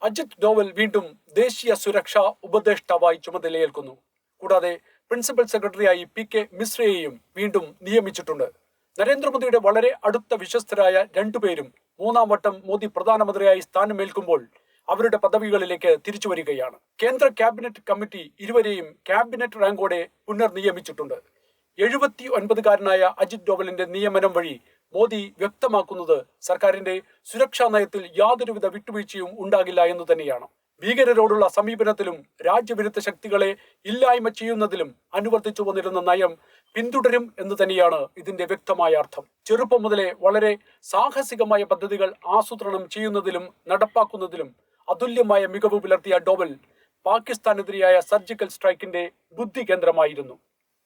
അജിത് ഡോവൽ വീണ്ടും ദേശീയ സുരക്ഷാ ഉപദേഷ്ടാവായി ചുമതലയേൽക്കുന്നു. കൂടാതെ പ്രിൻസിപ്പൽ സെക്രട്ടറിയായി PK മിശ്രയെയും വീണ്ടും നിയമിച്ചിട്ടുണ്ട്. നരേന്ദ്രമോദിയുടെ വളരെ അടുത്ത വിശ്വസ്തരായ രണ്ടുപേരും മൂന്നാം വട്ടം മോദി പ്രധാനമന്ത്രിയായി സ്ഥാനമേൽക്കുമ്പോൾ അവരുടെ പദവികളിലേക്ക് തിരിച്ചു വരികയാണ്. കേന്ദ്ര ക്യാബിനറ്റ് കമ്മിറ്റി ഇരുവരെയും ക്യാബിനറ്റ് റാങ്കോടെ പുനർനിയമിച്ചിട്ടുണ്ട്. 79കാരനായ അജിത് ഡോവലിന്റെ നിയമനം വഴി മോദി വ്യക്തമാക്കുന്നത് സർക്കാരിന്റെ സുരക്ഷാ നയത്തിൽ യാതൊരുവിധ വിട്ടുവീഴ്ചയും ഉണ്ടാകില്ല എന്ന് തന്നെയാണ്. ഭീകരരോടുള്ള സമീപനത്തിലും രാജ്യവിരുദ്ധ ശക്തികളെ ഇല്ലായ്മ ചെയ്യുന്നതിലും അനുവർത്തിച്ചു വന്നിരുന്ന നയം പിന്തുടരും എന്ന് തന്നെയാണ് ഇതിന്റെ വ്യക്തമായ അർത്ഥം. ചെറുപ്പം മുതലേ വളരെ സാഹസികമായ പദ്ധതികൾ ആസൂത്രണം ചെയ്യുന്നതിലും നടപ്പാക്കുന്നതിലും അതുല്യമായ മികവ് പുലർത്തിയ ഡോവൽ പാകിസ്ഥാനെതിരെയായ സർജിക്കൽ സ്ട്രൈക്കിന്റെ ബുദ്ധി കേന്ദ്രമായിരുന്നു.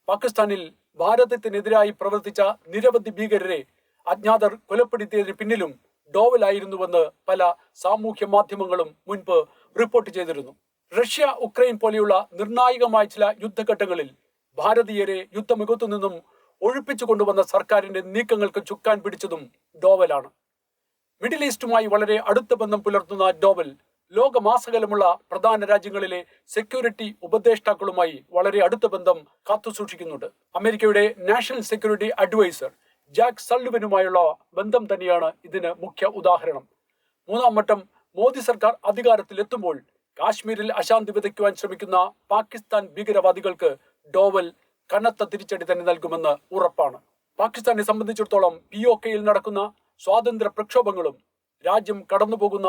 പാകിസ്ഥാനിൽ ഭാരതത്തിനെതിരായി പ്രവർത്തിച്ച നിരവധി ഭീകരരെ അജ്ഞാതർ കൊലപ്പെടുത്തിയതിന് പിന്നിലും ഡോവലായിരുന്നുവെന്ന് പല സാമൂഹ്യ മാധ്യമങ്ങളും മുൻപ് റിപ്പോർട്ട് ചെയ്തിരുന്നു. റഷ്യ ഉക്രൈൻ പോലെയുള്ള നിർണായകമായ ചില യുദ്ധഘട്ടങ്ങളിൽ ഭാരതീയരെ യുദ്ധമുഖത്തു നിന്നും ഒഴിപ്പിച്ചു കൊണ്ടുവന്ന സർക്കാരിന്റെ നീക്കങ്ങൾക്ക് ചുക്കാൻ പിടിച്ചതും ഡോവലാണ്. മിഡിൽ ഈസ്റ്റുമായി വളരെ അടുത്ത ബന്ധം പുലർത്തുന്ന ഡോവൽ ലോകമാസകലമുള്ള പ്രധാന രാജ്യങ്ങളിലെ സെക്യൂരിറ്റി ഉപദേഷ്ടാക്കളുമായി വളരെ അടുത്ത ബന്ധം കാത്തുസൂക്ഷിക്കുന്നുണ്ട്. അമേരിക്കയുടെ നാഷണൽ സെക്യൂരിറ്റി അഡ്വൈസർ ജാക്ക് സള്ളിവനുമായുള്ള ബന്ധം തന്നെയാണ് ഇതിന് മുഖ്യ ഉദാഹരണം. മൂന്നാം വട്ടം മോദി സർക്കാർ അധികാരത്തിലെത്തുമ്പോൾ കാശ്മീരിൽ അശാന്തി വിതയ്ക്കുവാൻ ശ്രമിക്കുന്ന പാകിസ്ഥാൻ ഭീകരവാദികൾക്ക് ഡോവൽ കനത്ത തിരിച്ചടി തന്നെ നൽകുമെന്ന് ഉറപ്പാണ്. പാകിസ്ഥാനെ സംബന്ധിച്ചിടത്തോളം POKയിൽ നടക്കുന്ന സ്വാതന്ത്ര്യ പ്രക്ഷോഭങ്ങളും രാജ്യം കടന്നുപോകുന്ന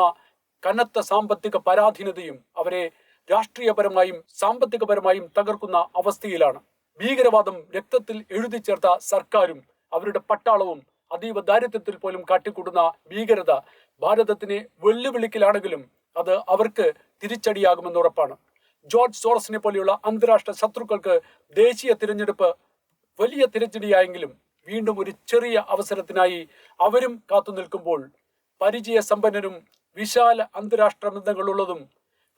കനത്ത സാമ്പത്തിക പരാധീനതയും അവരെ രാഷ്ട്രീയപരമായും സാമ്പത്തികപരമായും തകർക്കുന്ന അവസ്ഥയിലാണ്. ഭീകരവാദം രക്തത്തിൽ എഴുതി ചേർത്ത സർക്കാരും അവരുടെ പട്ടാളവും അതീവ ദാരിദ്ര്യത്തിൽ പോലും കാട്ടിക്കൂട്ടുന്ന ഭീകരത ഭാരതത്തിനെ വെല്ലുവിളിക്കലാണെങ്കിലും അത് അവർക്ക് തിരിച്ചടിയാകുമെന്ന് ഉറപ്പാണ്. ജോർജ് സോറസിനെ പോലെയുള്ള അന്താരാഷ്ട്ര ശത്രുക്കൾക്ക് ദേശീയ തിരഞ്ഞെടുപ്പ് വലിയ തിരിച്ചടിയായെങ്കിലും വീണ്ടും ഒരു ചെറിയ അവസരത്തിനായി അവരും കാത്തു നിൽക്കുമ്പോൾ പരിചയ സമ്പന്നരും വിശാല അന്താരാഷ്ട്ര ബന്ധങ്ങളുള്ളതും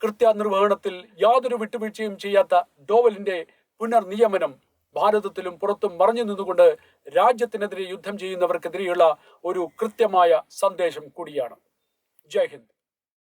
കൃത്യനിർവഹണത്തിൽ യാതൊരു വിട്ടുവീഴ്ചയും ചെയ്യാത്ത ഡോവലിന്റെ പുനർനിയമനം ഭാരതത്തിലും പുറത്തും മറഞ്ഞു നിന്നുകൊണ്ട് രാജ്യത്തിനെതിരെ യുദ്ധം ചെയ്യുന്നവർക്കെതിരെയുള്ള ഒരു കൃത്യമായ സന്ദേശം കൂടിയാണ്. ജയ് ഹിന്ദ്.